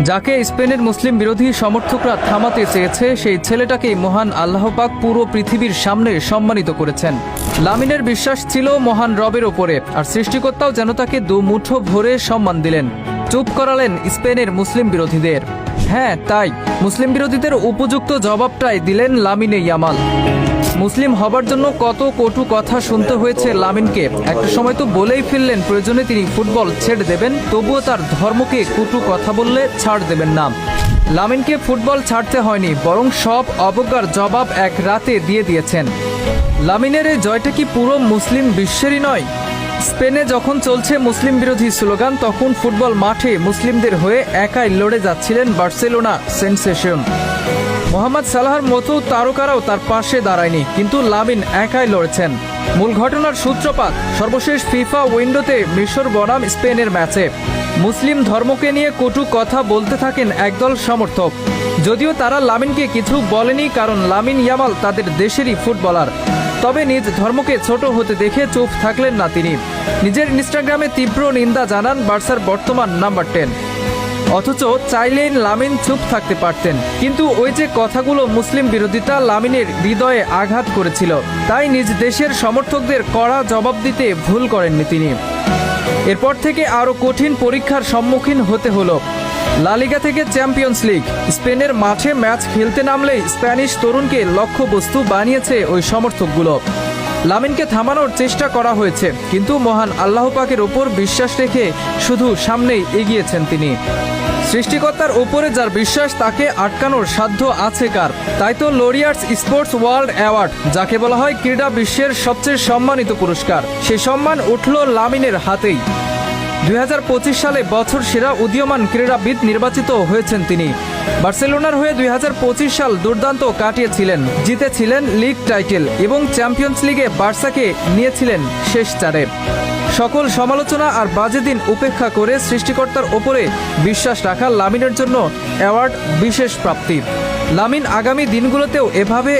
যাকে স্পেনের মুসলিম বিরোধী সমর্থকরা থামাতে চেয়েছে সেই ছেলেটাকেই মহান আল্লাহ পাক পুরো পৃথিবীর সামনে সম্মানিত করেছেন। লামিনের বিশ্বাস ছিল মহান রবের ওপরে, আর সৃষ্টিকর্তাও যেন তাকে দুমুঠো ভরে সম্মান দিলেন। চুপ করালেন স্পেনের মুসলিম বিরোধীদের। হ্যাঁ, তাই মুসলিম বিরোধীদের উপযুক্ত জবাবটাই দিলেন লামিনে ইয়ামাল। মুসলিম হবার জন্য কত কটু কথা শুনতে হয়েছে লামিনকে। একটা সময় তো বলেই ফেললেন প্রয়োজনে তিনি ফুটবল ছেড়ে দেবেন, তবুও তার ধর্মকে কটু কথা বললে ছাড় দেবেন না। লামিনকে ফুটবল ছাড়তে হয়নি, বরং সব অবজ্ঞার জবাব এক রাতে দিয়ে দিয়েছেন। লামিনের এই জয়টা কি পুরো মুসলিম বিশ্বেরই নয়? স্পেনে যখন চলছে মুসলিম বিরোধী স্লোগান, তখন ফুটবল মাঠে মুসলিমদের হয়ে একাই লড়ে যাচ্ছিলেন বার্সেলোনা সেনসেশন। মোহাম্মদ সালাহর মতো তারকারাও তার পাশে দাঁড়ায়নি, কিন্তু লামিন একাই লড়েছেন। মূল ঘটনার সূত্রপাত সর্বশেষ ফিফা উইন্ডোতে মিশর বনাম স্পেনের ম্যাচে। মুসলিম ধর্মকে নিয়ে কটু কথা বলতে থাকেন একদল সমর্থক। যদিও তারা লামিনকে কিছু বলেনি, কারণ লামিন ইয়ামাল তাদের দেশেরই ফুটবলার। তবে নিজ ধর্মকে ছোট হতে দেখে চুপ থাকলেন না তিনি। নিজের ইনস্টাগ্রামে তীব্র নিন্দা জানান বার্সার বর্তমান নাম্বার 10। অথচ চাইলেন লামিন চুপ থাকতে পারতেন, কিন্তু ওই যে কথাগুলো মুসলিম বিরোধিতা লামিনের হৃদয়ে আঘাত করেছিল, তাই নিজ দেশের সমর্থকদের কড়া জবাব দিতে ভুল করেননি তিনি। এরপর থেকে আরও কঠিন পরীক্ষার সম্মুখীন হতে হলো। লা লিগা থেকে চ্যাম্পিয়ন্স লিগ, স্পেনের মাঠে ম্যাচ খেলতে নামলেই স্প্যানিশ তরুণকে লক্ষ্যবস্তু বানিয়েছে ওই সমর্থকগুলো। লামিনকে থামানোর চেষ্টা করা হয়েছে, কিন্তু মহান আল্লাহ পাকের ওপর বিশ্বাস রেখে শুধু সামনেই এগিয়েছেন তিনি। সৃষ্টিকর্তার ওপরে যার বিশ্বাস, তাকে আটকানোর সাধ্য আছে কার? তাই তো লরিয়ার্স স্পোর্টস ওয়ার্ল্ড অ্যাওয়ার্ড, যাকে বলা হয় ক্রীড়া বিশ্বের সবচেয়ে সম্মানিত পুরস্কার, সেই সম্মান উঠল লামিনের হাতেই। 2025 সালে বছর সেরা উদীয়মান ক্রীড়াবিদ নির্বাচিত হয়েছেন তিনি। বার্সেলোনার হয়ে 2025 সাল দুর্দান্ত কাটিয়েছিলেন, জিতেছিলেন লিগ টাইটেল এবং চ্যাম্পিয়ন্স লিগে বার্সাকে নিয়েছিলেন শেষ চারে। সকল সমালোচনা আর বাজে দিন উপেক্ষা করে সৃষ্টিকর্তার ওপরে বিশ্বাস রাখা লামিনের জন্য অ্যাওয়ার্ড বিশেষ প্রাপ্তি। লামিন আগামী দিনগুলোতেও এভাবে